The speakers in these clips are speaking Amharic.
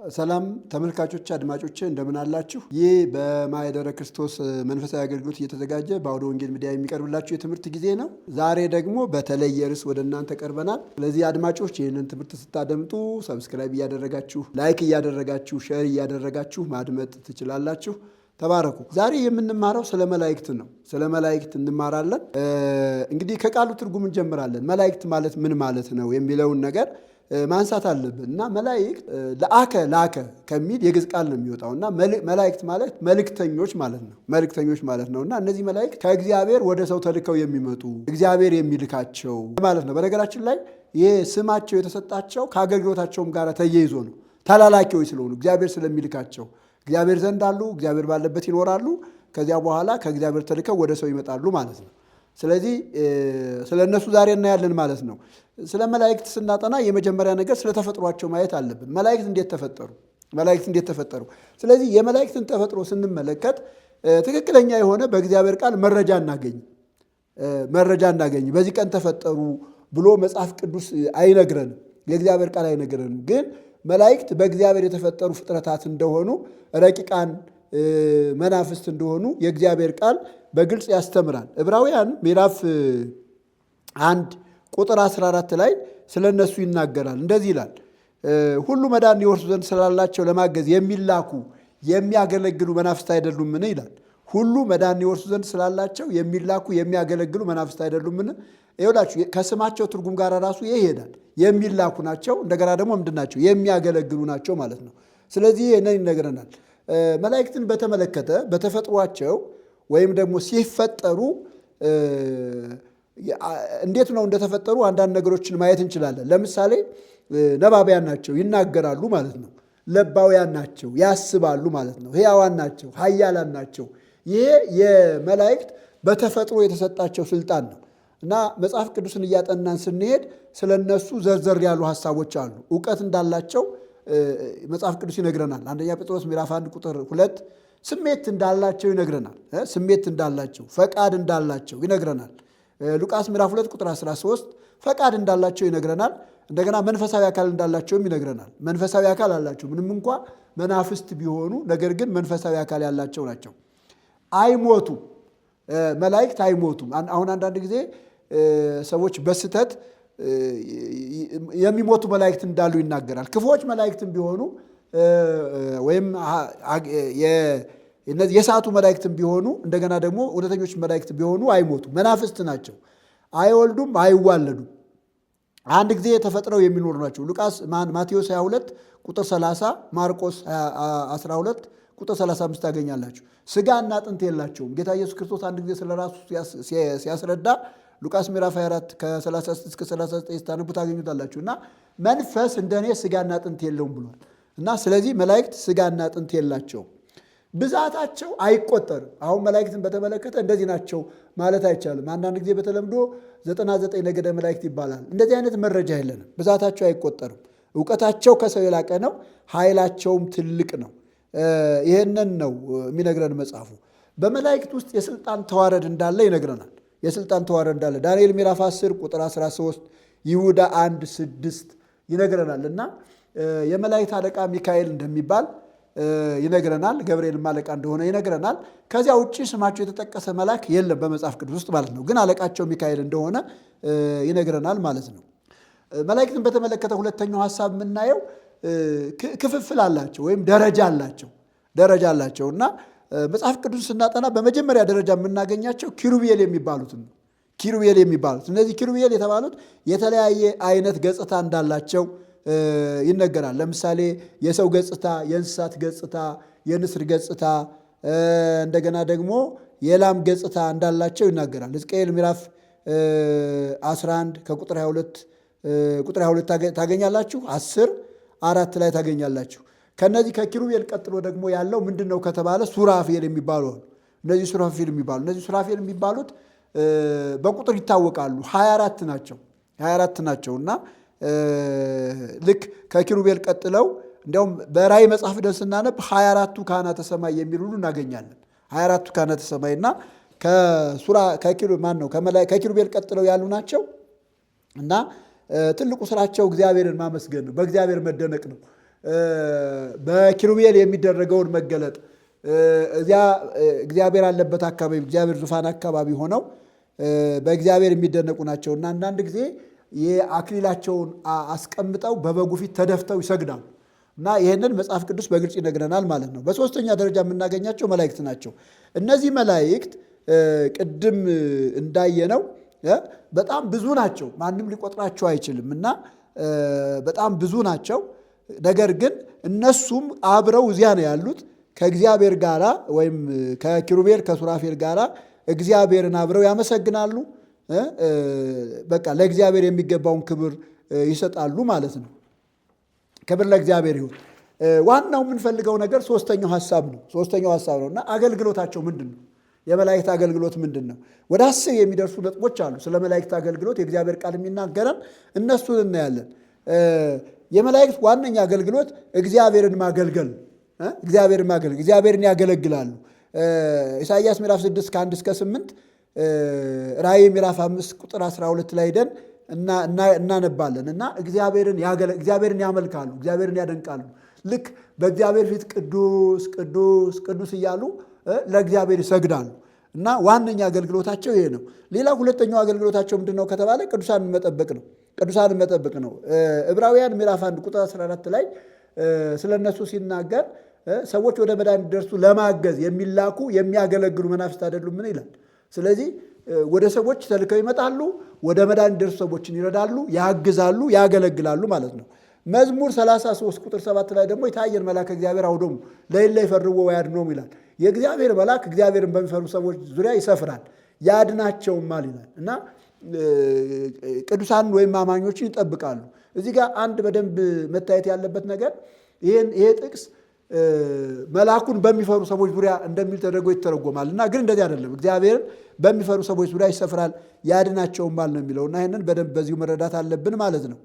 ሰላም ተመልካቾች አድማጮች እንደምን አላችሁ? ይህ በማኅደረ ክርስቶስ መንፈሳዊ አገልግሎት እየተዘጋጀ በአውደ ወንጌል ሚዲያ የሚቀርብላችሁ የትምህርት ጊዜ ነው። ዛሬ ደግሞ በተለየ ርዕስ ወደ እናንተ ቀርበናል። ስለዚህ አድማጮች ይህንን ትምህርት ስታደምጡ ሰብስክራይብ እያደረጋችሁ፣ ላይክ እያደረጋችሁ፣ ሼር እያደረጋችሁ ማድመጥ ትችላላችሁ። ተባረኩ። ዛሬ የምንማረው ስለ መላእክት ነው። ስለ መላእክት እንማራለን። እንግዲህ ከቃሉ ትርጉም እንጀምራለን። መላእክት ማለት ምን ማለት ነው የሚለውን ነገር ማንሳት አለብን እና መላእክት ላከ ከሚል የግዕዝ ቃል ነው የሚወጣው እና መላእክት ማለት መልእክተኞች ማለት ነው እና እነዚህ መላእክት ከእግዚአብሔር ወደ ሰው ተልከው የሚመጡ እግዚአብሔር የሚልካቸው ማለት ነው። በነገራችን ላይ ይህ ስማቸው የተሰጣቸው ከአገልግሎታቸውም ጋር ተያይዞ ነው። ተላላኪዎች ስለሆኑ እግዚአብሔር ስለሚልካቸው እግዚአብሔር ዘንድ አሉ፣ እግዚአብሔር ባለበት ይኖራሉ። ከዚያ በኋላ ከእግዚአብሔር ተልከው ወደ ሰው ይመጣሉ ማለት ነው። ስለዚህ ስለ እነሱ ዛሬ እናያለን ማለት ነው። ስለ መላእክት ስናጠና የመጀመሪያ ነገር ስለ ተፈጥሯቸው ማየት አለብን። መላእክት እንዴት ተፈጠሩ? ስለዚህ የመላእክትን ተፈጥሮ ስንመለከት ትክክለኛ የሆነ በእግዚአብሔር ቃል መረጃ እናገኝ። በዚህ ቀን ተፈጠሩ ብሎ መጽሐፍ ቅዱስ አይነግረንም፣ የእግዚአብሔር ቃል አይነግረንም። ግን መላእክት በእግዚአብሔር የተፈጠሩ ፍጥረታት እንደሆኑ፣ ረቂቃን መናፍስት እንደሆኑ የእግዚአብሔር ቃል በግልጽ ያስተምራል። ዕብራውያን ምዕራፍ 1 ቁጥር 14 ላይ ስለ እነሱ ይናገራል። እንደዚህ ይላል፣ ሁሉ መዳን ይወርሱ ዘንድ ስላላቸው ለማገዝ የሚላኩ የሚያገለግሉ መናፍስት አይደሉምን ይላል። ሁሉ መዳን ይወርሱ ዘንድ ስላላቸው የሚላኩ የሚያገለግሉ መናፍስት አይደሉምን? ይኸውላችሁ ከስማቸው ትርጉም ጋር ራሱ ይሄዳል። የሚላኩ ናቸው፣ እንደገና ደግሞ ምንድን ናቸው? የሚያገለግሉ ናቸው ማለት ነው። ስለዚህ ይህንን ይነግረናል። መላእክትን በተመለከተ በተፈጥሯቸው ወይም ደግሞ ሲፈጠሩ እንዴት ነው እንደተፈጠሩ አንዳንድ ነገሮችን ማየት እንችላለን። ለምሳሌ ነባቢያን ናቸው፣ ይናገራሉ ማለት ነው። ለባውያን ናቸው፣ ያስባሉ ማለት ነው። ሕያዋን ናቸው፣ ኃያላን ናቸው። ይሄ የመላእክት በተፈጥሮ የተሰጣቸው ስልጣን ነው እና መጽሐፍ ቅዱስን እያጠናን ስንሄድ ስለ እነሱ ዘርዘር ያሉ ሀሳቦች አሉ። እውቀት እንዳላቸው መጽሐፍ ቅዱስ ይነግረናል። አንደኛ ጴጥሮስ ምዕራፍ 1 ቁጥር 2 ስሜት እንዳላቸው ይነግረናል። ስሜት እንዳላቸው፣ ፈቃድ እንዳላቸው ይነግረናል። ሉቃስ ምዕራፍ 2 ቁጥር 13 ፈቃድ እንዳላቸው ይነግረናል። እንደገና መንፈሳዊ አካል እንዳላቸውም ይነግረናል። መንፈሳዊ አካል አላቸው፣ ምንም እንኳ መናፍስት ቢሆኑ ነገር ግን መንፈሳዊ አካል ያላቸው ናቸው። አይሞቱም፣ መላእክት አይሞቱም። አሁን አንዳንድ ጊዜ ሰዎች በስተት የሚሞቱ መላእክት እንዳሉ ይናገራል። ክፉዎች መላእክትም ቢሆኑ ወይም የሰዓቱ መላእክትም ቢሆኑ እንደገና ደግሞ እውነተኞች መላእክት ቢሆኑ አይሞቱም። መናፍስት ናቸው። አይወልዱም፣ አይዋለዱም። አንድ ጊዜ ተፈጥረው የሚኖሩ ናቸው። ማቴዎስ 22 ቁጥር 30፣ ማርቆስ 12 ቁጥር 35 ታገኛላችሁ። ስጋና አጥንት የላቸውም። ጌታ ኢየሱስ ክርስቶስ አንድ ጊዜ ስለ ራሱ ሲያስረዳ ሉቃስ ምዕራፍ 24 ከ36 እስከ 39 ስታነቡ ታገኙታላችሁ። እና መንፈስ እንደኔ ስጋና አጥንት የለውም ብሏል። እና ስለዚህ መላእክት ስጋና አጥንት የላቸውም። ብዛታቸው አይቆጠርም። አሁን መላእክትን በተመለከተ እንደዚህ ናቸው ማለት አይቻልም። አንዳንድ ጊዜ በተለምዶ 99 ነገደ መላእክት ይባላል። እንደዚህ አይነት መረጃ የለንም። ብዛታቸው አይቆጠርም። እውቀታቸው ከሰው የላቀ ነው። ኃይላቸውም ትልቅ ነው። ይህንን ነው የሚነግረን መጽሐፉ። በመላእክት ውስጥ የስልጣን ተዋረድ እንዳለ ይነግረናል። የስልጣን ተዋረድ እንዳለ ዳንኤል ምዕራፍ 10 ቁጥር 13፣ ይሁዳ 1:6 ይነግረናል። እና የመላእክት አለቃ ሚካኤል እንደሚባል ይነግረናል። ገብርኤልም አለቃ እንደሆነ ይነግረናል። ከዚያ ውጭ ስማቸው የተጠቀሰ መልአክ የለም በመጽሐፍ ቅዱስ ውስጥ ማለት ነው። ግን አለቃቸው ሚካኤል እንደሆነ ይነግረናል ማለት ነው። መላእክትን በተመለከተ ሁለተኛው ሐሳብ የምናየው ክፍፍል አላቸው ወይም ደረጃ አላቸው እና መጽሐፍ ቅዱስ ስናጠና በመጀመሪያ ደረጃ የምናገኛቸው ኪሩቤል የሚባሉት እነዚህ ኪሩቤል የተባሉት የተለያየ አይነት ገጽታ እንዳላቸው ይነገራል። ለምሳሌ የሰው ገጽታ፣ የእንስሳት ገጽታ፣ የንስር ገጽታ እንደገና ደግሞ የላም ገጽታ እንዳላቸው ይናገራል። ሕዝቅኤል ምዕራፍ 11 ከቁጥር 22 ታገኛላችሁ። 10:4 ላይ ታገኛላችሁ። ከነዚህ ከኪሩቤል ቀጥሎ ደግሞ ያለው ምንድን ነው ከተባለ ሱራፌል የሚባሉ እነዚህ ሱራፌል የሚባሉት በቁጥር ይታወቃሉ። 24 ናቸው እና ልክ ከኪሩቤል ቀጥለው እንዲያውም በራእይ መጽሐፍ ደስ ስናነብ 24ቱ ካህናተ ሰማይ የሚል ሁሉ እናገኛለን። 24ቱ ካህናተ ሰማይ እና ከኪሩቤል ቀጥለው ያሉ ናቸው እና ትልቁ ስራቸው እግዚአብሔርን ማመስገን ነው፣ በእግዚአብሔር መደነቅ ነው። በኪሩቤል የሚደረገውን መገለጥ እዚያ እግዚአብሔር አለበት አካባቢ እግዚአብሔር ዙፋን አካባቢ ሆነው በእግዚአብሔር የሚደነቁ ናቸውና አንዳንድ ጊዜ የአክሊላቸውን አስቀምጠው በበጉ ፊት ተደፍተው ይሰግዳሉ እና ይህንን መጽሐፍ ቅዱስ በግልጽ ይነግረናል ማለት ነው። በሶስተኛ ደረጃ የምናገኛቸው መላእክት ናቸው። እነዚህ መላእክት ቅድም እንዳየነው በጣም ብዙ ናቸው። ማንም ሊቆጥራቸው አይችልም እና በጣም ብዙ ናቸው። ነገር ግን እነሱም አብረው እዚያ ነው ያሉት ከእግዚአብሔር ጋራ ወይም ከኪሩቤል ከሱራፌል ጋራ እግዚአብሔርን አብረው ያመሰግናሉ። በቃ ለእግዚአብሔር የሚገባውን ክብር ይሰጣሉ ማለት ነው። ክብር ለእግዚአብሔር ይሁን። ዋናው የምንፈልገው ነገር ሶስተኛው ሐሳብ ነው እና አገልግሎታቸው ምንድን ነው? የመላእክት አገልግሎት ምንድን ነው? ወደ 10 የሚደርሱ ነጥቦች አሉ ስለ መላእክት አገልግሎት የእግዚአብሔር ቃል የሚናገረን፣ እነሱን እናያለን። የመላእክት ዋነኛ አገልግሎት እግዚአብሔርን ማገልገል ነው። እግዚአብሔርን ያገለግላሉ። ኢሳይያስ ምዕራፍ 6 ከ1 እስከ 8 ራእይ ምዕራፍ 5 ቁጥር 12 ላይ ሄደን እናነባለን እና እግዚአብሔርን ያመልካሉ፣ እግዚአብሔርን ያደንቃሉ። ልክ በእግዚአብሔር ፊት ቅዱስ ቅዱስ ቅዱስ እያሉ ለእግዚአብሔር ይሰግዳሉ እና ዋነኛ አገልግሎታቸው ይሄ ነው። ሌላ ሁለተኛው አገልግሎታቸው ምንድን ነው ከተባለ ቅዱሳንን መጠበቅ ነው። ዕብራውያን ምዕራፍ 1 ቁጥር 14 ላይ ስለ እነሱ ሲናገር ሰዎች ወደ መዳን እንዲደርሱ ለማገዝ የሚላኩ የሚያገለግሉ መናፍስት አይደሉም ምን ይላል። ስለዚህ ወደ ሰዎች ተልከው ይመጣሉ፣ ወደ መዳን እንዲደርሱ ሰዎችን ይረዳሉ፣ ያግዛሉ፣ ያገለግላሉ ማለት ነው። መዝሙር 33 ቁጥር 7 ላይ ደግሞ የታየን መልአክ እግዚአብሔር አውዶሙ ለእለ ይፈርዎ ወያድኅኖሙ ይላል። የእግዚአብሔር መልአክ እግዚአብሔርን በሚፈሩ ሰዎች ዙሪያ ይሰፍራል ያድናቸውማል ይላል እና ቅዱሳን ወይም አማኞችን ይጠብቃሉ። እዚህ ጋር አንድ በደንብ መታየት ያለበት ነገር ይሄ ጥቅስ መልአኩን በሚፈሩ ሰዎች ዙሪያ እንደሚል ተደርጎ ይተረጎማል እና ግን እንደዚህ አይደለም። እግዚአብሔርን በሚፈሩ ሰዎች ዙሪያ ይሰፍራል ያድናቸውማል ነው የሚለው እና ይህንን በደንብ በዚሁ መረዳት አለብን ማለት ነው።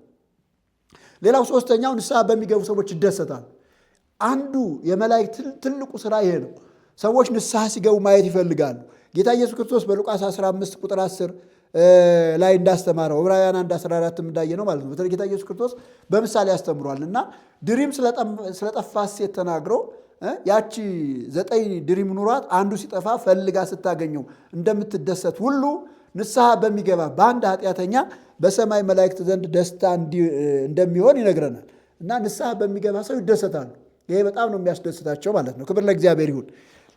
ሌላው ሶስተኛው ንስሐ በሚገቡ ሰዎች ይደሰታል። አንዱ የመላእክት ትልቁ ስራ ይሄ ነው። ሰዎች ንስሐ ሲገቡ ማየት ይፈልጋሉ። ጌታ ኢየሱስ ክርስቶስ በሉቃስ 15 ቁጥር 10 ላይ እንዳስተማረው ዕብራውያን 1:14 እንዳየ ነው ማለት ነው። በተለይ ጌታ ኢየሱስ ክርስቶስ በምሳሌ ያስተምሯል እና ድሪም ስለጠፋት ሴት ተናግሮ ያቺ 9 ድሪም ኑሯት አንዱ ሲጠፋ ፈልጋ ስታገኘው እንደምትደሰት ሁሉ ንስሐ በሚገባ በአንድ ኃጢአተኛ በሰማይ መላእክት ዘንድ ደስታ እንደሚሆን ይነግረናል እና ንስሐ በሚገባ ሰው ይደሰታሉ። ይሄ በጣም ነው የሚያስደስታቸው ማለት ነው። ክብር ለእግዚአብሔር ይሁን።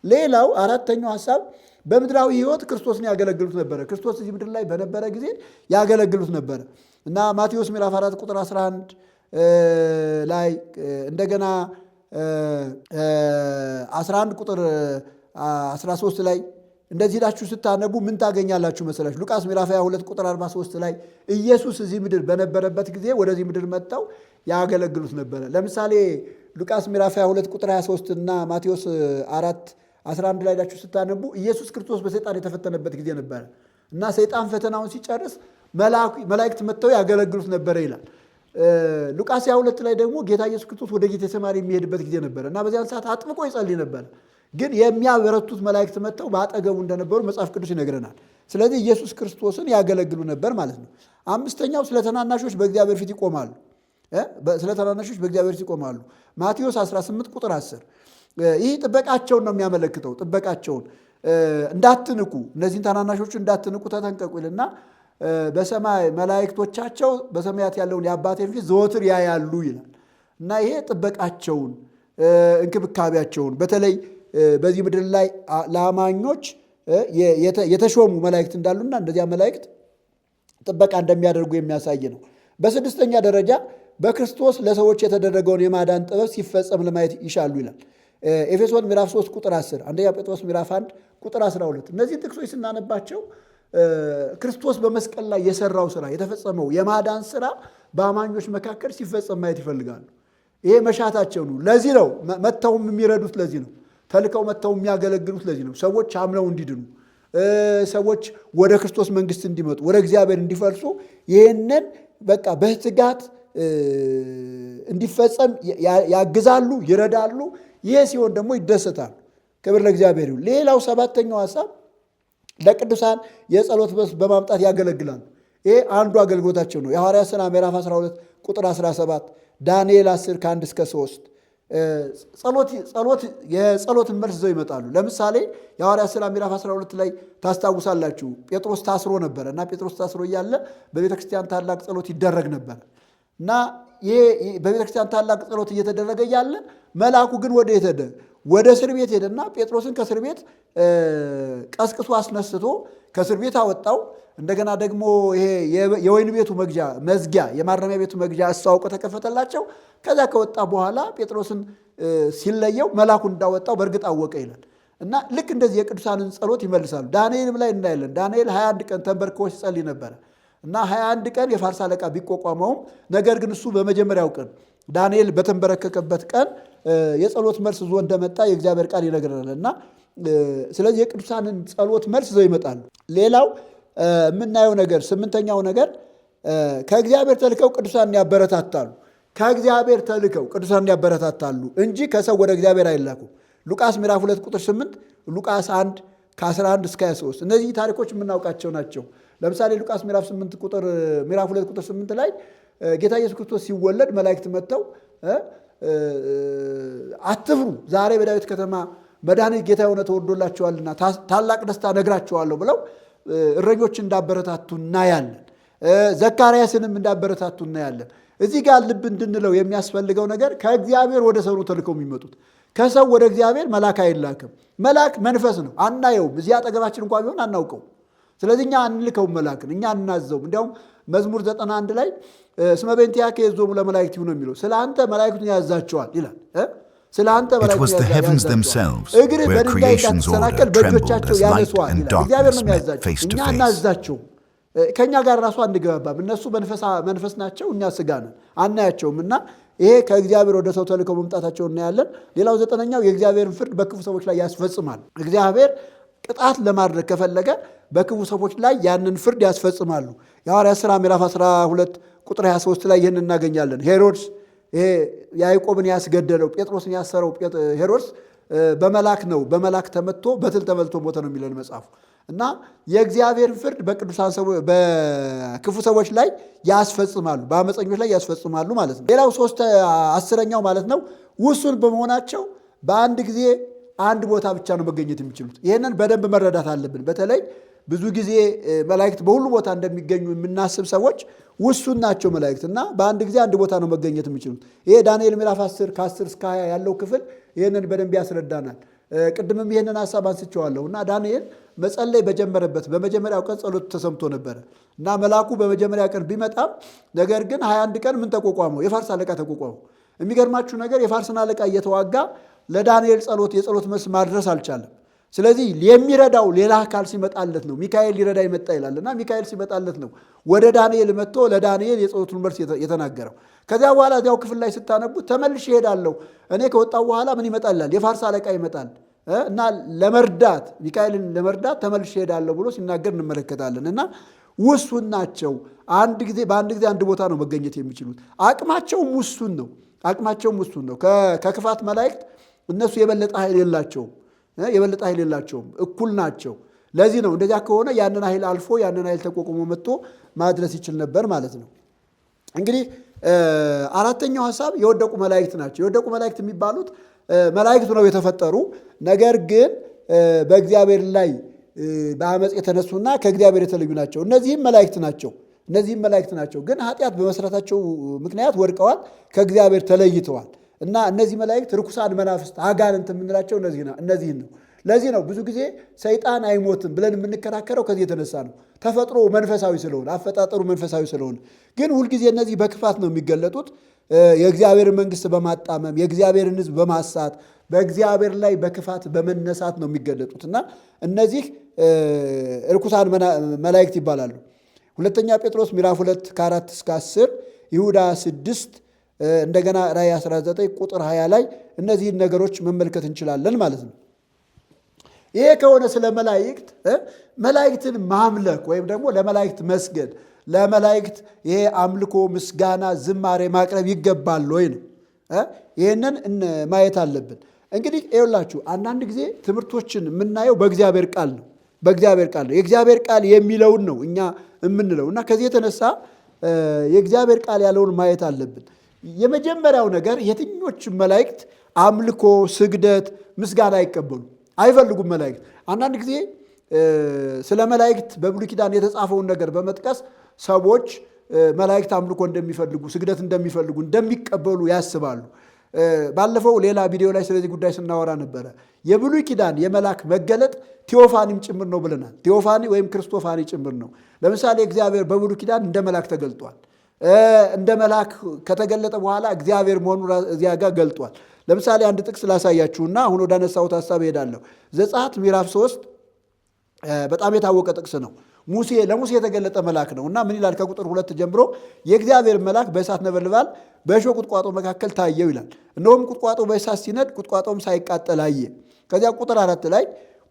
ሌላው አራተኛው ሐሳብ በምድራዊ ሕይወት ክርስቶስን ያገለግሉት ነበረ። ክርስቶስ እዚህ ምድር ላይ በነበረ ጊዜ ያገለግሉት ነበረ እና ማቴዎስ ምዕራፍ 4 ቁጥር 11 ላይ እንደገና 11 ቁጥር 13 ላይ እንደዚህ ሄዳችሁ ስታነቡ ምን ታገኛላችሁ መሰላችሁ? ሉቃስ ምዕራፍ 22 ቁጥር 43 ላይ ኢየሱስ እዚህ ምድር በነበረበት ጊዜ ወደዚህ ምድር መጥተው ያገለግሉት ነበረ። ለምሳሌ ሉቃስ ምዕራፍ 22 ቁጥር 23 እና ማቴዎስ 4:11 ላይ ሄዳችሁ ስታነቡ ኢየሱስ ክርስቶስ በሰይጣን የተፈተነበት ጊዜ ነበረ እና ሰይጣን ፈተናውን ሲጨርስ መላእክት መጥተው ያገለግሉት ነበረ ይላል። ሉቃስ 22 ላይ ደግሞ ጌታ ኢየሱስ ክርስቶስ ወደ ጌቴሴማኒ የሚሄድበት ጊዜ ነበረ እና በዚያን ሰዓት አጥብቆ ይጸልይ ነበረ። ግን የሚያበረቱት መላእክት መጥተው በአጠገቡ እንደነበሩ መጽሐፍ ቅዱስ ይነግረናል። ስለዚህ ኢየሱስ ክርስቶስን ያገለግሉ ነበር ማለት ነው። አምስተኛው ስለ ታናናሾች በእግዚአብሔር ፊት ይቆማሉ። ማቴዎስ 18 ቁጥር 10 ይህ ጥበቃቸውን ነው የሚያመለክተው። ጥበቃቸውን እንዳትንቁ፣ እነዚህን ታናናሾቹ እንዳትንቁ ተጠንቀቁ ይልና በሰማይ መላእክቶቻቸው በሰማያት ያለውን የአባቴን ፊት ዘወትር ያያሉ ይላል እና ይሄ ጥበቃቸውን እንክብካቤያቸውን በተለይ በዚህ ምድር ላይ ለአማኞች የተሾሙ መላእክት እንዳሉና እንደዚያ መላእክት ጥበቃ እንደሚያደርጉ የሚያሳይ ነው። በስድስተኛ ደረጃ በክርስቶስ ለሰዎች የተደረገውን የማዳን ጥበብ ሲፈጸም ለማየት ይሻሉ ይላል። ኤፌሶን ምዕራፍ 3 ቁጥር 10፣ አንደኛ ጴጥሮስ ምዕራፍ 1 ቁጥር 12። እነዚህን ጥቅሶች ስናነባቸው ክርስቶስ በመስቀል ላይ የሰራው ስራ የተፈጸመው የማዳን ስራ በአማኞች መካከል ሲፈጸም ማየት ይፈልጋሉ። ይሄ መሻታቸው ነው። ለዚህ ነው መጥተውም የሚረዱት፣ ለዚህ ነው ተልከው መጥተው የሚያገለግሉት፣ ለዚህ ነው ሰዎች አምነው እንዲድኑ፣ ሰዎች ወደ ክርስቶስ መንግስት እንዲመጡ፣ ወደ እግዚአብሔር እንዲፈልሱ ይህንን በቃ በትጋት እንዲፈጸም ያግዛሉ፣ ይረዳሉ። ይሄ ሲሆን ደግሞ ይደሰታሉ። ክብር ለእግዚአብሔር ይሁን። ሌላው ሰባተኛው ሐሳብ ለቅዱሳን የጸሎት መልስ በማምጣት ያገለግላሉ። ይሄ አንዱ አገልግሎታቸው ነው። የሐዋርያት ሥራ ምዕራፍ 12 ቁጥር 17 ዳንኤል 10 ከ1 እስከ 3 የጸሎትን መልስ ይዘው ይመጣሉ። ለምሳሌ የሐዋርያት ሥራ ምዕራፍ 12 ላይ ታስታውሳላችሁ። ጴጥሮስ ታስሮ ነበረ እና ጴጥሮስ ታስሮ እያለ በቤተክርስቲያን ታላቅ ጸሎት ይደረግ ነበር እና ይሄ በቤተክርስቲያን ታላቅ ጸሎት እየተደረገ እያለ መልአኩ ግን ወደ የት ሄደ? ወደ እስር ቤት ሄደና ጴጥሮስን ከእስር ቤት ቀስቅሶ አስነስቶ ከእስር ቤት አወጣው። እንደገና ደግሞ ይሄ የወይን ቤቱ መዝጊያ የማረሚያ ቤቱ መግጃ አስተዋውቆ ተከፈተላቸው። ከዛ ከወጣ በኋላ ጴጥሮስን ሲለየው መልአኩ እንዳወጣው በእርግጥ አወቀ ይላል እና ልክ እንደዚህ የቅዱሳንን ጸሎት ይመልሳሉ። ዳንኤልም ላይ እናያለን። ዳንኤል 21 ቀን ተንበርክኮ ሲጸልይ ነበረ እና 21 ቀን የፋርስ አለቃ ቢቋቋመውም ነገር ግን እሱ በመጀመሪያው ቀን ዳንኤል በተንበረከከበት ቀን የጸሎት መልስ ዞ እንደመጣ የእግዚአብሔር ቃል ይነግረናል እና ስለዚህ የቅዱሳንን ጸሎት መልስ ዘው ይመጣሉ። ሌላው የምናየው ነገር 8ኛው ነገር ከእግዚአብሔር ተልከው ቅዱሳን ያበረታታሉ። ከእግዚአብሔር ተልከው ቅዱሳን ያበረታታሉ እንጂ ከሰው ወደ እግዚአብሔር አይላኩ። ሉቃስ ምዕራፍ 2 ቁጥር 8፣ ሉቃስ 1 ከ11 እስከ 23 እነዚህ ታሪኮች የምናውቃቸው ናቸው። ለምሳሌ ሉቃስ ምዕራፍ 2 ቁጥር 8 ላይ ጌታ ኢየሱስ ክርስቶስ ሲወለድ መላእክት መጥተው አትፍሩ፣ ዛሬ በዳዊት ከተማ መድኃኒት ጌታ የሆነ ተወልዶላቸዋልና ታላቅ ደስታ ነግራቸዋለሁ ብለው እረኞች እንዳበረታቱ እናያለን። ዘካርያስንም እንዳበረታቱ እናያለን። እዚህ ጋር ልብ እንድንለው የሚያስፈልገው ነገር ከእግዚአብሔር ወደ ሰው ተልከው የሚመጡት ከሰው ወደ እግዚአብሔር መልአክ አይላክም። መልአክ መንፈስ ነው፣ አናየውም። እዚህ አጠገባችን እንኳ ቢሆን አናውቀው። ስለዚህ እኛ አንልከውም መልአክን፣ እኛ አናዘውም። እንዲያውም መዝሙር 91 ላይ እስመ በእንቲአከ ይእዞሙ ለመላእክት ነው የሚለው፣ ስለ አንተ መላእክቱን ያዛቸዋል ይላል። ስለ አንተ መላእክቱን ያዛቸዋል፣ እግር በድንጋይ እንዳትሰናከል በእጆቻቸው ያነሷል ይላል። እግዚአብሔር ነው የሚያዛቸው፣ እኛ አናዛቸውም። ከእኛ ጋር ራሱ አንገባባም። እነሱ መንፈስ ናቸው፣ እኛ ስጋ ነን፣ አናያቸውም። እና ይሄ ከእግዚአብሔር ወደ ሰው ተልከው መምጣታቸው እናያለን። ሌላው 9ኛው የእግዚአብሔርን ፍርድ በክፉ ሰዎች ላይ ያስፈጽማል። እግዚአብሔር ቅጣት ለማድረግ ከፈለገ በክፉ ሰዎች ላይ ያንን ፍርድ ያስፈጽማሉ። የሐዋርያት ሥራ ምዕራፍ 12 ቁጥር 23 ላይ ይህን እናገኛለን። ሄሮድስ ያዕቆብን ያስገደለው ጴጥሮስን ያሰረው ሄሮድስ በመላክ ተመትቶ በትል ተበልቶ ሞተ ነው የሚለን መጽሐፉ። እና የእግዚአብሔርን ፍርድ በክፉ ሰዎች ላይ ያስፈጽማሉ፣ በአመፀኞች ላይ ያስፈጽማሉ ማለት ነው። ሌላው 10ኛው ማለት ነው ውሱን በመሆናቸው በአንድ ጊዜ አንድ ቦታ ብቻ ነው መገኘት የሚችሉት። ይህንን በደንብ መረዳት አለብን። በተለይ ብዙ ጊዜ መላእክት በሁሉ ቦታ እንደሚገኙ የምናስብ ሰዎች ውሱን ናቸው መላእክት እና በአንድ ጊዜ አንድ ቦታ ነው መገኘት የሚችሉት። ይሄ ዳንኤል ምዕራፍ 10 ከ10 እስከ 20 ያለው ክፍል ይህንን በደንብ ያስረዳናል። ቅድምም ይህንን ሀሳብ አንስቼዋለሁ እና ዳንኤል መጸለይ በጀመረበት በመጀመሪያው ቀን ጸሎቱ ተሰምቶ ነበረ እና መልአኩ በመጀመሪያ ቀን ቢመጣም ነገር ግን 21 ቀን ምን ተቋቋመው? የፋርስ አለቃ ተቋቋመው። የሚገርማችሁ ነገር የፋርስን አለቃ እየተዋጋ ለዳንኤል የጸሎት መልስ ማድረስ አልቻለም። ስለዚህ የሚረዳው ሌላ አካል ሲመጣለት ነው። ሚካኤል ሊረዳ ይመጣ ይላልና ሚካኤል ሲመጣለት ነው ወደ ዳንኤል መጥቶ ለዳንኤል የጸሎቱን መልስ የተናገረው። ከዚያ በኋላ እዚያው ክፍል ላይ ስታነቡት ተመልሼ እሄዳለሁ፣ እኔ ከወጣው በኋላ ምን ይመጣላል? የፋርስ አለቃ ይመጣል እና ለመርዳት ሚካኤልን ለመርዳት ተመልሼ እሄዳለሁ ብሎ ሲናገር እንመለከታለን። እና ውሱን ናቸው። በአንድ ጊዜ አንድ ቦታ ነው መገኘት የሚችሉት። አቅማቸውም ውሱን ነው። ከክፋት መላእክት እነሱ የበለጠ ኃይል የላቸውም፣ እኩል ናቸው። ለዚህ ነው እንደዚያ ከሆነ ያንን ኃይል አልፎ ያንን ኃይል ተቋቁሞ መጥቶ ማድረስ ይችል ነበር ማለት ነው። እንግዲህ 4ኛው ሐሳብ የወደቁ መላእክት ናቸው። የወደቁ መላእክት የሚባሉት መላእክት ነው የተፈጠሩ፣ ነገር ግን በእግዚአብሔር ላይ በአመፅ የተነሱና ከእግዚአብሔር የተለዩ ናቸው። እነዚህም መላእክት ናቸው፣ ግን ኃጢአት በመስራታቸው ምክንያት ወድቀዋል፣ ከእግዚአብሔር ተለይተዋል። እና እነዚህ መላእክት ርኩሳን መናፍስት አጋንንት የምንላቸው እነዚህን ነው። ለዚህ ነው ብዙ ጊዜ ሰይጣን አይሞትም ብለን የምንከራከረው ከዚህ የተነሳ ነው። ተፈጥሮ መንፈሳዊ ስለሆነ፣ አፈጣጠሩ መንፈሳዊ ስለሆነ። ግን ሁልጊዜ እነዚህ በክፋት ነው የሚገለጡት። የእግዚአብሔርን መንግስት በማጣመም የእግዚአብሔርን ሕዝብ በማሳት በእግዚአብሔር ላይ በክፋት በመነሳት ነው የሚገለጡት እና እነዚህ ርኩሳን መላእክት ይባላሉ። 2ኛ ጴጥሮስ ምዕራፍ 2 ከ4 እስከ 10፣ ይሁዳ 6 እንደገና ራእይ 19 ቁጥር 20 ላይ እነዚህን ነገሮች መመልከት እንችላለን ማለት ነው። ይሄ ከሆነ ስለ መላእክትን ማምለክ ወይም ደግሞ ለመላእክት መስገድ፣ ለመላእክት ይሄ አምልኮ፣ ምስጋና፣ ዝማሬ ማቅረብ ይገባል ወይ ነው። ይህንን ማየት አለብን። እንግዲህ ይኸውላችሁ አንዳንድ ጊዜ ትምህርቶችን የምናየው በእግዚአብሔር ቃል ነው። የእግዚአብሔር ቃል የሚለውን ነው እኛ የምንለው እና ከዚህ የተነሳ የእግዚአብሔር ቃል ያለውን ማየት አለብን። የመጀመሪያው ነገር የትኞቹ መላእክት አምልኮ፣ ስግደት፣ ምስጋና አይቀበሉ አይፈልጉም። መላእክት አንዳንድ ጊዜ ስለ መላእክት በብሉይ ኪዳን የተጻፈውን ነገር በመጥቀስ ሰዎች መላእክት አምልኮ እንደሚፈልጉ፣ ስግደት እንደሚፈልጉ፣ እንደሚቀበሉ ያስባሉ። ባለፈው ሌላ ቪዲዮ ላይ ስለዚህ ጉዳይ ስናወራ ነበረ። የብሉይ ኪዳን የመልአክ መገለጥ ቴዎፋኒም ጭምር ነው ብለናል። ቴዎፋኒ ወይም ክርስቶፋኒ ጭምር ነው። ለምሳሌ እግዚአብሔር በብሉይ ኪዳን እንደ መልአክ ተገልጧል። እንደ መልአክ ከተገለጠ በኋላ እግዚአብሔር መሆኑን እዚያ ጋር ገልጧል። ለምሳሌ አንድ ጥቅስ ላሳያችሁና አሁን ወደ አነሳሁት ሐሳብ እሄዳለሁ። ዘጸአት ምዕራፍ 3 በጣም የታወቀ ጥቅስ ነው። ለሙሴ የተገለጠ መልአክ ነው እና ምን ይላል? ከቁጥር 2 ጀምሮ የእግዚአብሔር መልአክ በእሳት ነበልባል በእሾህ ቁጥቋጦ መካከል ታየው ይላል። እነሆም ቁጥቋጦ በእሳት ሲነድ ቁጥቋጦም ሳይቃጠል አየ። ከዚያ ቁጥር 4 ላይ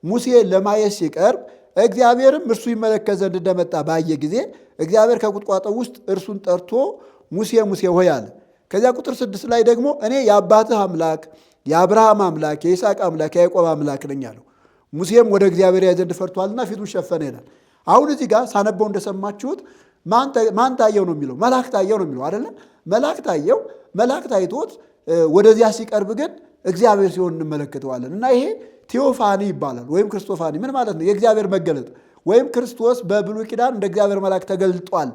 ሙሴ ለማየት ሲቀርብ እግዚአብሔርም እርሱ ይመለከት ዘንድ እንደመጣ ባየ ጊዜ እግዚአብሔር ከቁጥቋጦው ውስጥ እርሱን ጠርቶ ሙሴ ሙሴ ሆይ አለ። ከዚያ ቁጥር 6 ላይ ደግሞ እኔ የአባትህ አምላክ የአብርሃም አምላክ የይስሐቅ አምላክ የያዕቆብ አምላክ ነኝ አለው። ሙሴም ወደ እግዚአብሔር ያይ ዘንድ ፈርቷልና ፊቱን ሸፈነ ይላል። አሁን እዚህ ጋር ሳነበው እንደሰማችሁት ማን ታየው ነው የሚለው? መልአክ ታየው ነው የሚለው አይደለ? መልአክ ታየው። መልአክ ታይቶት ወደዚያ ሲቀርብ ግን እግዚአብሔር ሲሆን እንመለከተዋለን እና ይሄ ቴዎፋኒ ይባላል ወይም ክርስቶፋኒ። ምን ማለት ነው? የእግዚአብሔር መገለጥ ወይም ክርስቶስ በብሉይ ኪዳን እንደ እግዚአብሔር መልአክ ተገልጧል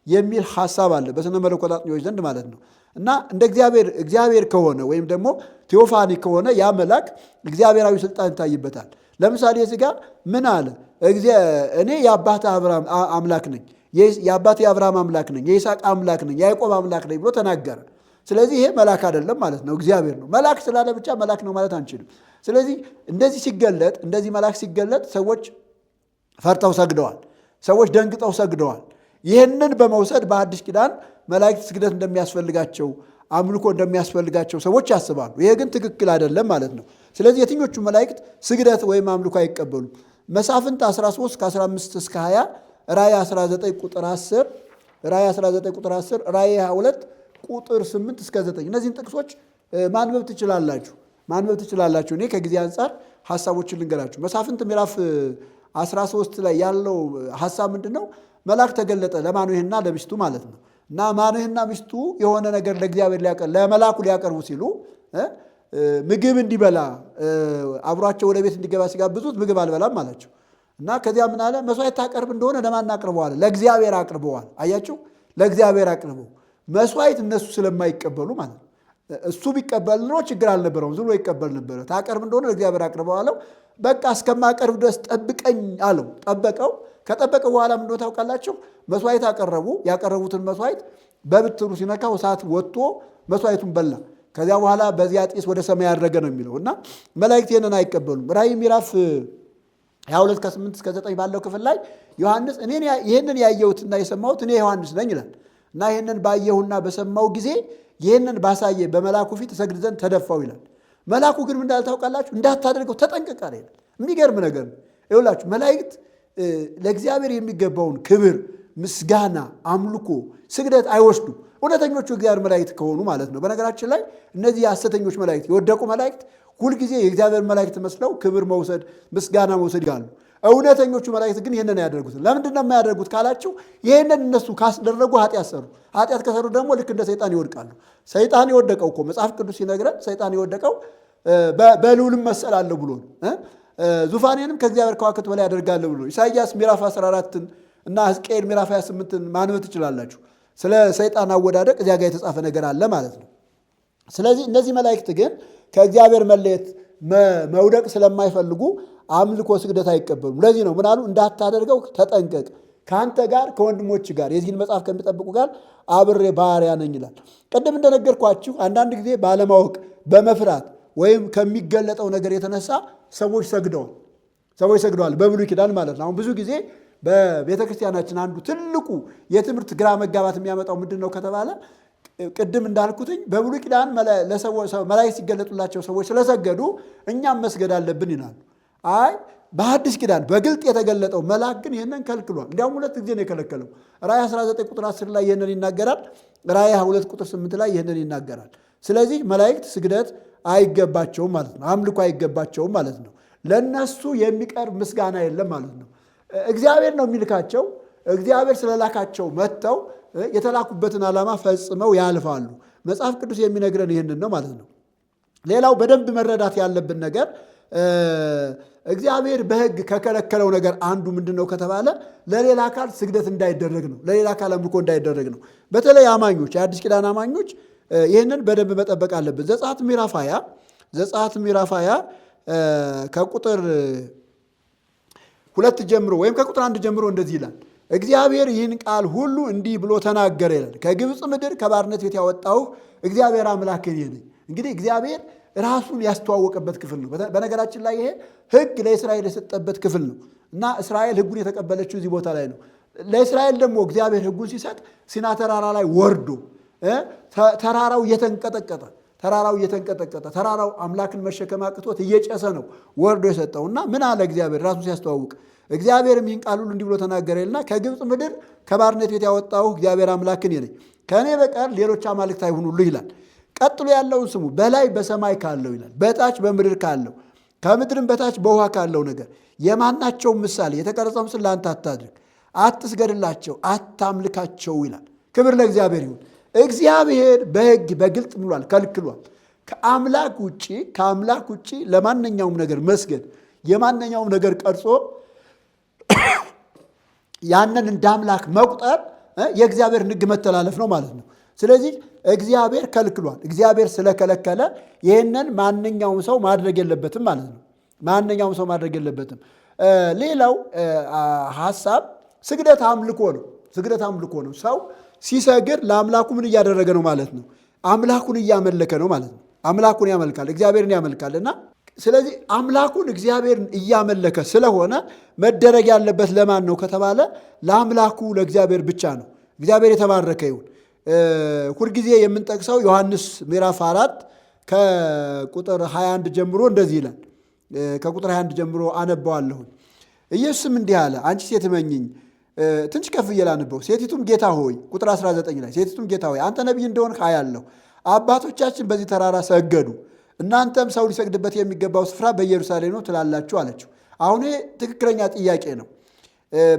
የሚል ሐሳብ አለ በስነ መለኮት አጥኚዎች ዘንድ ማለት ነው። እና እንደ እግዚአብሔር ከሆነ ወይም ደግሞ ቴዎፋኒ ከሆነ ያ መልአክ እግዚአብሔራዊ ስልጣን ይታይበታል። ለምሳሌ እዚህ ጋር ምን አለ? እኔ የአባትህ አብርሃም አምላክ ነኝ፣ የአባትህ የአብርሃም አምላክ ነኝ፣ የይስሐቅ አምላክ ነኝ፣ የያዕቆብ አምላክ ነኝ ብሎ ተናገረ። ስለዚህ ይሄ መልአክ አይደለም ማለት ነው፣ እግዚአብሔር ነው። መልአክ ስላለ ብቻ መልአክ ነው ማለት አንችልም። ስለዚህ እንደዚህ መልአክ ሲገለጥ ሰዎች ፈርተው ሰግደዋል፣ ሰዎች ደንግጠው ሰግደዋል። ይህንን በመውሰድ በአዲስ ኪዳን መላእክት ስግደት እንደሚያስፈልጋቸው፣ አምልኮ እንደሚያስፈልጋቸው ሰዎች ያስባሉ። ይሄ ግን ትክክል አይደለም ማለት ነው። ስለዚህ የትኞቹ መላእክት ስግደት ወይም አምልኮ አይቀበሉም? መሳፍንት 13 ከ15 እስከ 20፣ ራእይ 19 ቁጥር 10፣ ራእይ 19 ቁጥር 10፣ ራእይ 22 ቁጥር 8 እስከ 9። እነዚህን ጥቅሶች ማንበብ ትችላላችሁ። እኔ ከጊዜ አንጻር ሐሳቦችን ልንገራችሁ። መሳፍንት ምዕራፍ 13 ላይ ያለው ሐሳብ ምንድን ነው? መልአክ ተገለጠ ለማኑሄና ለሚስቱ ማለት ነው። እና ማኑሄና ሚስቱ የሆነ ነገር ለእግዚአብሔር ለመልአኩ ሊያቀርቡ ሲሉ ምግብ እንዲበላ አብሯቸው ወደ ቤት እንዲገባ ሲጋብዙት ምግብ አልበላም አላቸው። እና ከዚያ ምን አለ? መስዋዕት ታቀርብ እንደሆነ ለማን አቅርበዋል? ለእግዚአብሔር አቅርበዋል። አያችሁ፣ ለእግዚአብሔር አቅርበው መስዋዕት እነሱ ስለማይቀበሉ ማለት ነው። እሱ ቢቀበል ኖሮ ችግር አልነበረውም፣ ዝም ብሎ ይቀበል ነበረ። ታቀርብ እንደሆነ ለእግዚአብሔር አቅርበው አለው። በቃ እስከማቀርብ ድረስ ጠብቀኝ አለው። ጠበቀው። ከጠበቀ በኋላ ምን እንደሆነ ታውቃላችሁ? መስዋዕት አቀረቡ። ያቀረቡትን መስዋዕት በብትሩ ሲነካው እሳት ወጥቶ መስዋዕቱን በላ። ከዚያ በኋላ በዚያ ጢስ ወደ ሰማይ ያደረገ ነው የሚለው እና መላእክት ይህንን አይቀበሉም። ራእይ ምዕራፍ 22 ከ8 እስከ 9 ባለው ክፍል ላይ ዮሐንስ ይህንን ያየሁትና የሰማሁት እኔ ዮሐንስ ነኝ ይላል እና ይህንን ባየሁና በሰማው ጊዜ ይህንን ባሳየ በመልአኩ ፊት እሰግድ ዘንድ ተደፋው ይላል። መልአኩ ግን ምን እንዳለ ታውቃላችሁ? እንዳታደርገው ተጠንቀቅ አለ ይላል። የሚገርም ነገር ነው። ይኸውላችሁ መላእክት ለእግዚአብሔር የሚገባውን ክብር፣ ምስጋና፣ አምልኮ፣ ስግደት አይወስዱም። እውነተኞቹ እግዚአብሔር መላእክት ከሆኑ ማለት ነው። በነገራችን ላይ እነዚህ የሐሰተኞች መላእክት፣ የወደቁ መላእክት ሁልጊዜ የእግዚአብሔር መላእክት መስለው ክብር መውሰድ፣ ምስጋና መውሰድ ይላሉ። እውነተኞቹ መላእክት ግን ይህንን ያደርጉት። ለምንድን ነው የማያደርጉት ካላችሁ፣ ይህንን እነሱ ካስደረጉ ኃጢአት ሰሩ። ኃጢአት ከሰሩ ደግሞ ልክ እንደ ሰይጣን ይወድቃሉ። ሰይጣን የወደቀው እኮ መጽሐፍ ቅዱስ ሲነግረን ሰይጣን የወደቀው በልዑልም መሰላለሁ ብሎ ዙፋኔንም ከእግዚአብሔር ከዋክብት በላይ ያደርጋለሁ ብሎ ኢሳይያስ ምዕራፍ 14 እና ሕዝቅኤል ምዕራፍ 28 ማንበብ ትችላላችሁ። ስለ ሰይጣን አወዳደቅ እዚያ ጋር የተጻፈ ነገር አለ ማለት ነው። ስለዚህ እነዚህ መላእክት ግን ከእግዚአብሔር መለየት መውደቅ ስለማይፈልጉ አምልኮ ስግደት አይቀበሉም። ለዚህ ነው ምን አሉ? እንዳታደርገው ተጠንቀቅ፣ ከአንተ ጋር ከወንድሞች ጋር የዚህን መጽሐፍ ከሚጠብቁ ጋር አብሬ ባሪያ ነኝ ይላል። ቅድም እንደነገርኳችሁ አንዳንድ ጊዜ ባለማወቅ በመፍራት ወይም ከሚገለጠው ነገር የተነሳ ሰዎች ሰግደዋል በብሉይ ኪዳን ማለት ነው። አሁን ብዙ ጊዜ በቤተ ክርስቲያናችን አንዱ ትልቁ የትምህርት ግራ መጋባት የሚያመጣው ምንድን ነው ከተባለ ቅድም እንዳልኩትኝ በብሉይ ኪዳን መላእክት ሲገለጡላቸው ሰዎች ስለሰገዱ እኛም መስገድ አለብን ይላሉ። አይ በሐዲስ ኪዳን በግልጥ የተገለጠው መልአክ ግን ይህንን ከልክሏል። እንዲያውም 2 ጊዜ ነው የከለከለው። ራእይ 19 ቁጥር 10 ላይ ይህንን ይናገራል። ራእይ 22 ቁጥር 8 ላይ ይህንን ይናገራል። ስለዚህ መላእክት ስግደት አይገባቸውም ማለት ነው። አምልኮ አይገባቸውም ማለት ነው። ለነሱ የሚቀርብ ምስጋና የለም ማለት ነው። እግዚአብሔር ነው የሚልካቸው። እግዚአብሔር ስለላካቸው መጥተው የተላኩበትን ዓላማ ፈጽመው ያልፋሉ። መጽሐፍ ቅዱስ የሚነግረን ይህንን ነው ማለት ነው። ሌላው በደንብ መረዳት ያለብን ነገር እግዚአብሔር በሕግ ከከለከለው ነገር አንዱ ምንድን ነው ከተባለ ለሌላ አካል ስግደት እንዳይደረግ ነው። ለሌላ አካል አምልኮ እንዳይደረግ ነው። በተለይ አማኞች፣ የአዲስ ኪዳን አማኞች ይህንን በደንብ መጠበቅ አለብን። ዘጸአት ምዕራፍ 20 ከቁጥር 2 ጀምሮ ወይም ከቁጥር 1 ጀምሮ እንደዚህ ይላል። እግዚአብሔር ይህን ቃል ሁሉ እንዲህ ብሎ ተናገረ ይላል። ከግብፅ ምድር ከባርነት ቤት ያወጣሁህ እግዚአብሔር አምላክ እኔ ነኝ። እንግዲህ እግዚአብሔር ራሱን ያስተዋወቀበት ክፍል ነው። በነገራችን ላይ ይሄ ሕግ ለእስራኤል የሰጠበት ክፍል ነው እና እስራኤል ሕጉን የተቀበለችው እዚህ ቦታ ላይ ነው። ለእስራኤል ደግሞ እግዚአብሔር ሕጉን ሲሰጥ ሲና ተራራ ላይ ወርዶ ተራራው እየተንቀጠቀጠ ተራራው አምላክን መሸከም አቅቶት እየጨሰ ነው ወርዶ የሰጠው እና ምን አለ እግዚአብሔር ራሱን ሲያስተዋውቅ እግዚአብሔርም ይህን ቃል ሁሉ እንዲህ ብሎ ተናገረልና ከግብፅ ምድር ከባርነት ቤት ያወጣሁህ እግዚአብሔር አምላክ እኔ ነኝ። ከእኔ በቀር ሌሎች አማልክት አይሁኑልህ ይላል። ቀጥሎ ያለውን ስሙ። በላይ በሰማይ ካለው ይላል፣ በታች በምድር ካለው፣ ከምድርም በታች በውሃ ካለው ነገር የማናቸውም ምሳሌ የተቀረጸ ምስል ለአንተ አታድርግ፣ አትስገድላቸው፣ አታምልካቸው ይላል። ክብር ለእግዚአብሔር ይሁን። እግዚአብሔር በሕግ በግልጥ ብሏል፣ ከልክሏል። ከአምላክ ውጭ ለማንኛውም ነገር መስገድ፣ የማንኛውም ነገር ቀርጾ ያንን እንደ አምላክ መቁጠር የእግዚአብሔርን ሕግ መተላለፍ ነው ማለት ነው። ስለዚህ እግዚአብሔር ከልክሏል። እግዚአብሔር ስለከለከለ ይህንን ማንኛውም ሰው ማድረግ የለበትም ማለት ነው። ማንኛውም ሰው ማድረግ የለበትም። ሌላው ሐሳብ ስግደት አምልኮ ነው። ስግደት አምልኮ ነው። ሰው ሲሰግድ ለአምላኩ ምን እያደረገ ነው ማለት ነው? አምላኩን እያመለከ ነው ማለት ነው። አምላኩን ያመልካል፣ እግዚአብሔርን ያመልካል እና ስለዚህ አምላኩን እግዚአብሔርን እያመለከ ስለሆነ መደረግ ያለበት ለማን ነው ከተባለ ለአምላኩ ለእግዚአብሔር ብቻ ነው። እግዚአብሔር የተባረከ ይሁን። ሁልጊዜ የምንጠቅሰው ዮሐንስ ምዕራፍ 4 ከቁጥር 21 ጀምሮ እንደዚህ ይላል። ከቁጥር 21 ጀምሮ አነባዋለሁኝ። ኢየሱስም እንዲህ አለ፣ አንቺ ሴት እመኚኝ። ትንሽ ከፍ እየላ አነበው። ሴቲቱም ጌታ ሆይ፣ ቁጥር 19 ላይ ሴቲቱም ጌታ ሆይ አንተ ነቢይ እንደሆንክ አያለሁ። አባቶቻችን በዚህ ተራራ ሰገዱ፣ እናንተም ሰው ሊሰግድበት የሚገባው ስፍራ በኢየሩሳሌም ነው ትላላችሁ አለችው። አሁን ትክክለኛ ጥያቄ ነው።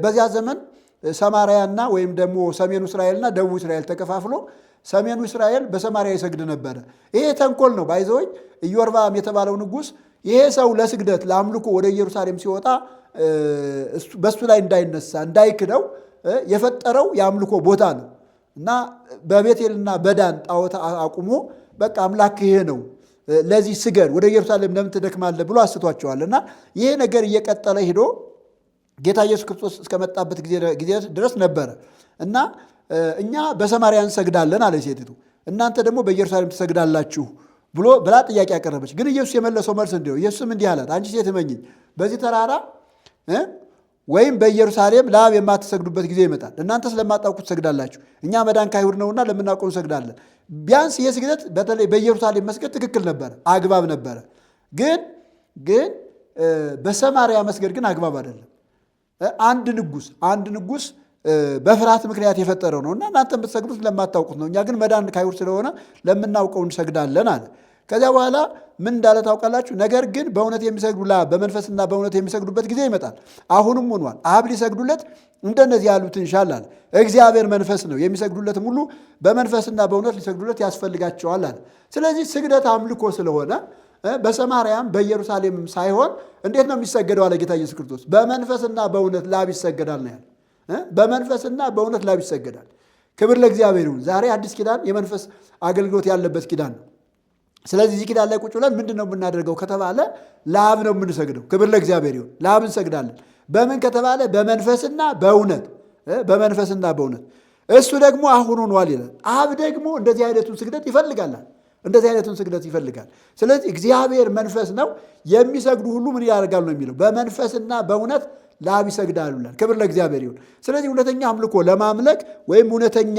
በዚያ ዘመን ሰማርያና ወይም ደግሞ ሰሜኑ እስራኤልና ደቡብ እስራኤል ተከፋፍሎ ሰሜኑ እስራኤል በሰማርያ ይሰግድ ነበረ። ይሄ ተንኮል ነው። ባይዘወይ ኢዮርብዓም የተባለው ንጉሥ ይሄ ሰው ለስግደት ለአምልኮ ወደ ኢየሩሳሌም ሲወጣ በሱ ላይ እንዳይነሳ እንዳይክደው የፈጠረው የአምልኮ ቦታ ነው እና በቤቴልና በዳን ጣዖት አቁሞ በቃ አምላክ ይሄ ነው፣ ለዚህ ስገድ፣ ወደ ኢየሩሳሌም ለምን ትደክማለህ ብሎ አስቷቸዋል። እና ይሄ ነገር እየቀጠለ ሄዶ ጌታ ኢየሱስ ክርስቶስ እስከመጣበት ጊዜ ድረስ ነበረ እና እኛ በሰማርያ እንሰግዳለን አለ ሴቲቱ፣ እናንተ ደግሞ በኢየሩሳሌም ትሰግዳላችሁ ብላ ጥያቄ ያቀረበች። ግን ኢየሱስ የመለሰው መልስ እንዲህ ነው። ኢየሱስም እንዲህ አላት፣ አንቺ ሴት እመኚኝ፣ በዚህ ተራራ ወይም በኢየሩሳሌም ለአብ የማትሰግዱበት ጊዜ ይመጣል። እናንተ ስለማታውቁ ትሰግዳላችሁ፣ እኛ መዳን ከአይሁድ ነውና ለምናውቀው እንሰግዳለን። ቢያንስ ይህ ስግደት በተለይ በኢየሩሳሌም መስገድ ትክክል ነበረ፣ አግባብ ነበረ። ግን በሰማርያ መስገድ ግን አግባብ አይደለም። አንድ ንጉሥ በፍርሃት ምክንያት የፈጠረው ነው እና እናንተ የምትሰግዱት ለማታውቁት ነው፣ እኛ ግን መዳን ከአይሁድ ስለሆነ ለምናውቀው እንሰግዳለን አለ። ከዚያ በኋላ ምን እንዳለ ታውቃላችሁ? ነገር ግን በእውነት የሚሰግዱ ለአብ በመንፈስና በእውነት የሚሰግዱበት ጊዜ ይመጣል፣ አሁንም ሆኗል። አብ ሊሰግዱለት እንደነዚህ ያሉትን ይሻል አለ። እግዚአብሔር መንፈስ ነው፣ የሚሰግዱለትም ሁሉ በመንፈስና በእውነት ሊሰግዱለት ያስፈልጋቸዋል አለ። ስለዚህ ስግደት አምልኮ ስለሆነ በሰማርያም በኢየሩሳሌምም ሳይሆን እንዴት ነው የሚሰገደው አለ ጌታ ኢየሱስ ክርስቶስ። በመንፈስና በእውነት ለአብ ይሰገዳል ነው ያለ። በመንፈስና በእውነት ለአብ ይሰገዳል። ክብር ለእግዚአብሔር ይሁን። ዛሬ አዲስ ኪዳን የመንፈስ አገልግሎት ያለበት ኪዳን ነው። ስለዚህ እዚህ ኪዳን ላይ ቁጭ ብለን ምንድን ነው የምናደርገው ከተባለ ለአብ ነው የምንሰግደው። ክብር ለእግዚአብሔር ይሁን። ለአብ እንሰግዳለን። በምን ከተባለ በመንፈስና በእውነት በመንፈስና በእውነት እሱ ደግሞ አሁን ሆኗል ይላል። አብ ደግሞ እንደዚህ አይነቱን ስግደት ይፈልጋል። እንደዚህ አይነቱን ስግደት ይፈልጋል። ስለዚህ እግዚአብሔር መንፈስ ነው፣ የሚሰግዱ ሁሉ ምን ያደርጋሉ ነው የሚለው፣ በመንፈስና በእውነት ለአብ ይሰግዳሉ። ክብር ለእግዚአብሔር ይሁን። ስለዚህ እውነተኛ አምልኮ ለማምለክ ወይም እውነተኛ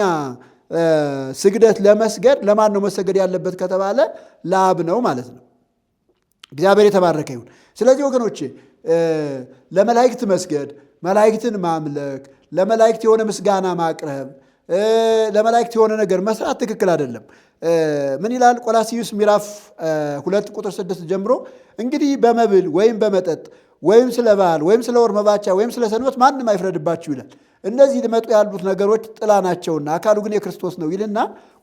ስግደት ለመስገድ ለማን ነው መሰገድ ያለበት ከተባለ ለአብ ነው ማለት ነው። እግዚአብሔር የተባረከ ይሁን። ስለዚህ ወገኖቼ ለመላእክት መስገድ፣ መላእክትን ማምለክ፣ ለመላእክት የሆነ ምስጋና ማቅረብ፣ ለመላእክት የሆነ ነገር መስራት ትክክል አይደለም። ምን ይላል ቆላስይስ ምዕራፍ 2 ቁጥር 6 ጀምሮ እንግዲህ በመብል ወይም በመጠጥ ወይም ስለ በዓል ወይም ስለ ወር መባቻ ወይም ስለ ሰንበት ማንም አይፍረድባችሁ ይላል። እነዚህ ሊመጡ ያሉት ነገሮች ጥላ ናቸውና አካሉ ግን የክርስቶስ ነው ይልና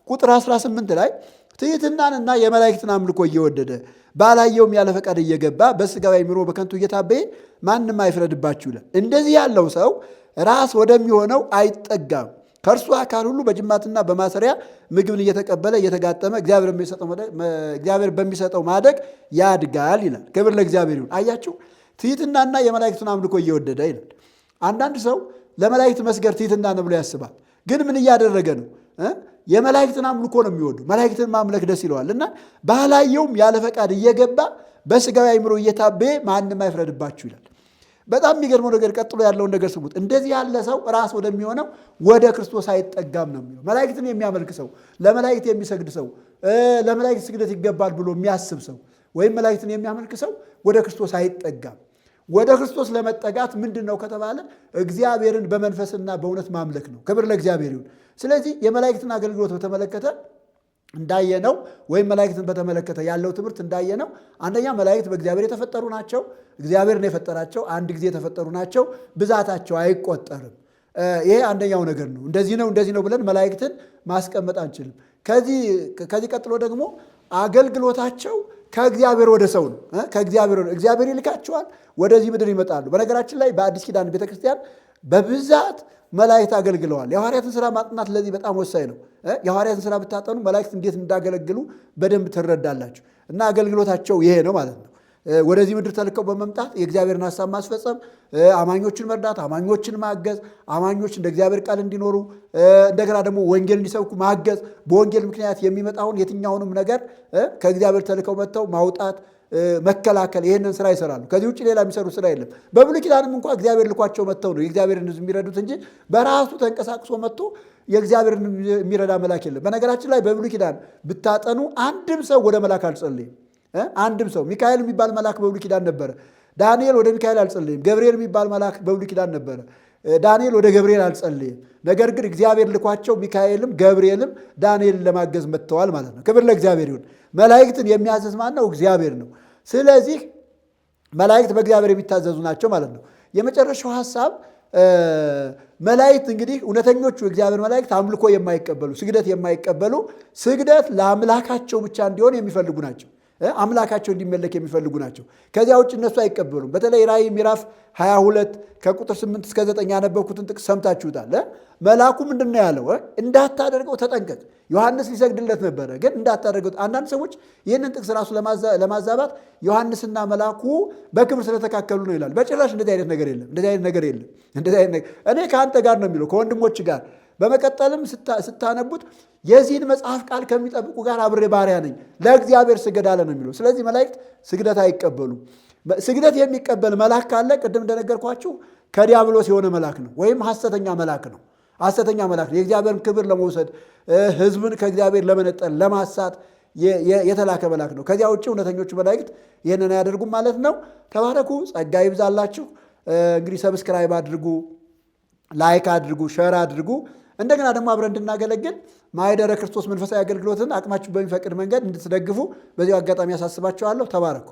ቁጥር 18 ላይ ትሕትናንና የመላእክትን አምልኮ እየወደደ ባላየውም ያለ ፈቃድ እየገባ በሥጋዊ አእምሮ በከንቱ እየታበየ ማንም አይፍረድባችሁ ይላል። እንደዚህ ያለው ሰው ራስ ወደሚሆነው አይጠጋም። ከእርሱ አካል ሁሉ በጅማትና በማሰሪያ ምግብን እየተቀበለ እየተጋጠመ እግዚአብሔር በሚሰጠው ማደግ ያድጋል ይላል። ክብር ለእግዚአብሔር ይሁን። አያችሁ፣ ትሕትናና የመላእክቱን አምልኮ እየወደደ ይላል። አንዳንድ ሰው ለመላእክት መስገድ ትሕትና ነው ብሎ ያስባል። ግን ምን እያደረገ ነው? የመላእክትን አምልኮ ነው የሚወዱ። መላእክትን ማምለክ ደስ ይለዋል እና ባላየውም ያለ ፈቃድ እየገባ በሥጋዊ አእምሮ እየታበየ ማንም አይፍረድባችሁ ይላል። በጣም የሚገርመው ነገር ቀጥሎ ያለውን ነገር ስሙት። እንደዚህ ያለ ሰው ራስ ወደሚሆነው ወደ ክርስቶስ አይጠጋም ነው የሚለው። መላእክትን የሚያመልክ ሰው፣ ለመላእክት የሚሰግድ ሰው፣ ለመላእክት ስግደት ይገባል ብሎ የሚያስብ ሰው ወይም መላእክትን የሚያመልክ ሰው ወደ ክርስቶስ አይጠጋም። ወደ ክርስቶስ ለመጠጋት ምንድን ነው ከተባለ እግዚአብሔርን በመንፈስና በእውነት ማምለክ ነው። ክብር ለእግዚአብሔር ይሁን። ስለዚህ የመላእክትን አገልግሎት በተመለከተ እንዳየነው ወይም መላእክትን በተመለከተ ያለው ትምህርት እንዳየነው፣ አንደኛ መላእክት በእግዚአብሔር የተፈጠሩ ናቸው። እግዚአብሔር ነው የፈጠራቸው። አንድ ጊዜ የተፈጠሩ ናቸው። ብዛታቸው አይቆጠርም። ይሄ አንደኛው ነገር ነው። እንደዚህ ነው ብለን መላእክትን ማስቀመጥ አንችልም። ከዚህ ቀጥሎ ደግሞ አገልግሎታቸው ከእግዚአብሔር ወደ ሰው ነው። እግዚአብሔር ይልካቸዋል፣ ወደዚህ ምድር ይመጣሉ። በነገራችን ላይ በአዲስ ኪዳን ቤተክርስቲያን በብዛት መላእክት አገልግለዋል። የሐዋርያትን ሥራ ማጥናት ለዚህ በጣም ወሳኝ ነው። የሐዋርያትን ሥራ ብታጠኑ መላእክት እንዴት እንዳገለግሉ በደንብ ትረዳላችሁ። እና አገልግሎታቸው ይሄ ነው ማለት ነው። ወደዚህ ምድር ተልከው በመምጣት የእግዚአብሔርን ሐሳብ ማስፈጸም፣ አማኞችን መርዳት፣ አማኞችን ማገዝ፣ አማኞች እንደ እግዚአብሔር ቃል እንዲኖሩ፣ እንደገና ደግሞ ወንጌል እንዲሰብኩ ማገዝ፣ በወንጌል ምክንያት የሚመጣውን የትኛውንም ነገር ከእግዚአብሔር ተልከው መጥተው ማውጣት፣ መከላከል፣ ይህንን ስራ ይሰራሉ። ከዚህ ውጭ ሌላ የሚሰሩ ስራ የለም። በብሉይ ኪዳንም እንኳ እግዚአብሔር ልኳቸው መጥተው ነው የእግዚአብሔርን ሕዝብ የሚረዱት እንጂ በራሱ ተንቀሳቅሶ መጥቶ የእግዚአብሔርን የሚረዳ መልአክ የለም። በነገራችን ላይ በብሉይ ኪዳን ብታጠኑ አንድም ሰው ወደ መልአክ አልጸለይም። አንድም ሰው ሚካኤል የሚባል መልአክ በብሉይ ኪዳን ነበረ። ዳንኤል ወደ ሚካኤል አልጸለይም። ገብርኤል የሚባል መልአክ በብሉይ ኪዳን ነበረ። ዳንኤል ወደ ገብርኤል አልጸለይም። ነገር ግን እግዚአብሔር ልኳቸው ሚካኤልም ገብርኤልም ዳንኤልን ለማገዝ መጥተዋል ማለት ነው። ክብር ለእግዚአብሔር ይሁን። መላእክትን የሚያዘዝ ማን ነው? እግዚአብሔር ነው። ስለዚህ መላእክት በእግዚአብሔር የሚታዘዙ ናቸው ማለት ነው። የመጨረሻው ሐሳብ መላእክት እንግዲህ እውነተኞቹ የእግዚአብሔር መላእክት አምልኮ የማይቀበሉ ስግደት የማይቀበሉ ስግደት ለአምላካቸው ብቻ እንዲሆን የሚፈልጉ ናቸው። አምላካቸው እንዲመለክ የሚፈልጉ ናቸው። ከዚያ ውጭ እነሱ አይቀበሉም። በተለይ ራእይ ምዕራፍ 22 ከቁጥር 8 እስከ 9 ያነበብኩትን ጥቅስ ሰምታችሁታል። መልአኩ ምንድን ነው ያለው? እንዳታደርገው ተጠንቀቅ። ዮሐንስ ሊሰግድለት ነበረ፣ ግን እንዳታደርገው። አንዳንድ ሰዎች ይህንን ጥቅስ ራሱ ለማዛባት ዮሐንስና መልአኩ በክብር ስለተካከሉ ነው ይላል። በጭራሽ እንደዚህ አይነት ነገር የለም። እኔ ከአንተ ጋር ነው የሚለው፣ ከወንድሞች ጋር። በመቀጠልም ስታነቡት የዚህን መጽሐፍ ቃል ከሚጠብቁ ጋር አብሬ ባሪያ ነኝ፣ ለእግዚአብሔር ስገድ አለ ነው የሚለው። ስለዚህ መላእክት ስግደት አይቀበሉም። ስግደት የሚቀበል መልአክ ካለ ቅድም እንደነገርኳችሁ ከዲያብሎስ የሆነ መልአክ ነው፣ ወይም ሐሰተኛ መልአክ ነው። የእግዚአብሔርን ክብር ለመውሰድ ሕዝብን ከእግዚአብሔር ለመነጠል ለማሳት የተላከ መልአክ ነው። ከዚያ ውጭ እውነተኞቹ መላእክት ይህንን አያደርጉም ማለት ነው። ተባረኩ፣ ጸጋ ይብዛላችሁ። እንግዲህ ሰብስክራይብ አድርጉ፣ ላይክ አድርጉ፣ ሸር አድርጉ። እንደገና ደግሞ አብረን እንድናገለግል ማኅደረ ክርስቶስ መንፈሳዊ አገልግሎትን አቅማችሁ በሚፈቅድ መንገድ እንድትደግፉ በዚሁ አጋጣሚ ያሳስባችኋለሁ። ተባረኩ።